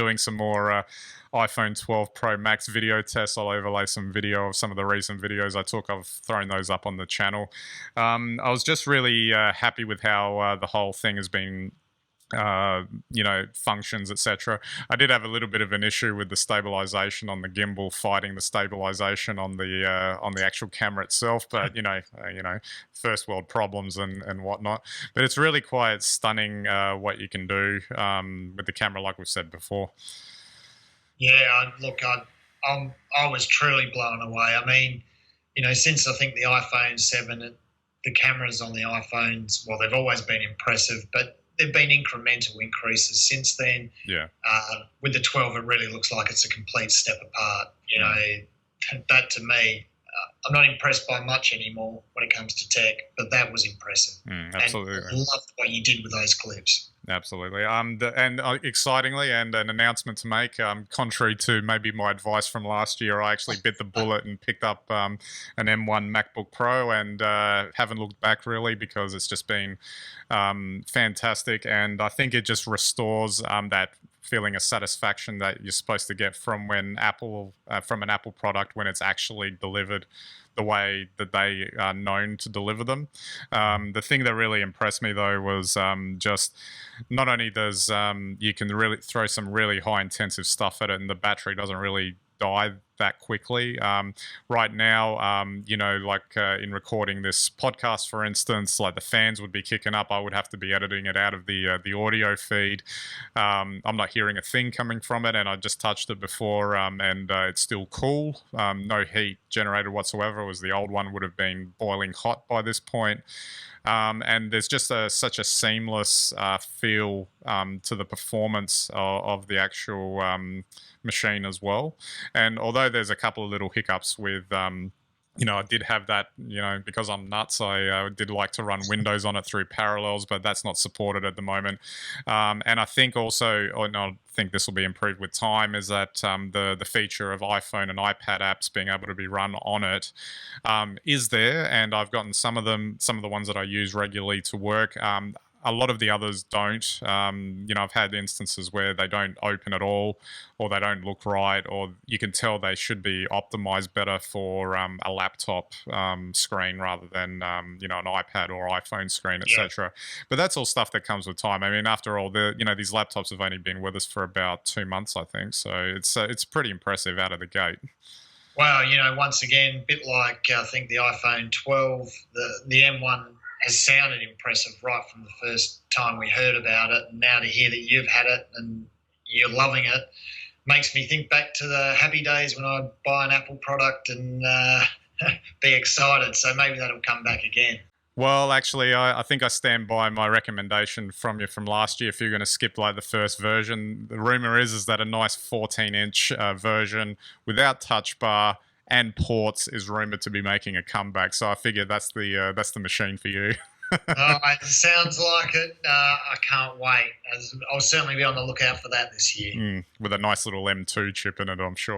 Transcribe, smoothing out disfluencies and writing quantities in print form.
doing some more iPhone 12 Pro Max video tests. I'll overlay some video of some of the recent videos I took. I've thrown those up on the channel. I was just really happy with how the whole thing has been, functions, etc. I did have a little bit of an issue with the stabilization on the gimbal fighting the stabilization on the actual camera itself, but first world problems and whatnot. But it's really quite stunning what you can do with the camera, like we've said before. Yeah, I was truly blown away. I mean, since I think the iPhone 7, the cameras on the iPhones, well, they've always been impressive, but there've been incremental increases since then. Yeah. With the 12, it really looks like it's a complete step apart. That to me, I'm not impressed by much anymore when it comes to tech, but that was impressive. Absolutely. And I loved what you did with those clips. Absolutely. Excitingly, and an announcement to make, contrary to maybe my advice from last year, I actually bit the bullet and picked up an M1 MacBook Pro, and haven't looked back really, because it's just been fantastic. And I think it just restores that feeling of satisfaction that you're supposed to get from when from an Apple product, when it's actually delivered the way that they are known to deliver them. The thing that really impressed me though was just not only does you can really throw some really high intensive stuff at it, and the battery doesn't really die that quickly. Right now, in recording this podcast, for instance, like the fans would be kicking up. I would have to be editing it out of the audio feed. I'm not hearing a thing coming from it, and I just touched it before, and it's still cool. No heat generated whatsoever. It was the old one would have been boiling hot by this point. And there's just such a seamless feel to the performance of the actual machine as well. And although there's a couple of little hiccups with I did have that, because I'm nuts, I did like to run Windows on it through Parallels, but that's not supported at the moment. And I think also, I think this will be improved with time, is that the feature of iPhone and iPad apps being able to be run on it is there, and I've gotten some of the ones that I use regularly to work. A lot of the others don't. I've had instances where they don't open at all, or they don't look right, or you can tell they should be optimized better for a laptop screen rather than an iPad or iPhone screen, etc. Yeah. But that's all stuff that comes with time. I mean, after all, these laptops have only been with us for about 2 months, I think. So it's pretty impressive out of the gate. Wow, once again, a bit like I think the iPhone 12, the M1 has sounded impressive right from the first time we heard about it. And now to hear that you've had it and you're loving it makes me think back to the happy days when I'd buy an Apple product and be excited. So maybe that'll come back again. Well, actually, I think I stand by my recommendation from last year. If you're going to skip like the first version, the rumor is that a nice 14-inch version without touch bar and ports is rumored to be making a comeback. So I figure that's the machine for you. It sounds like it. I can't wait. I'll certainly be on the lookout for that this year. With a nice little M2 chip in it, I'm sure.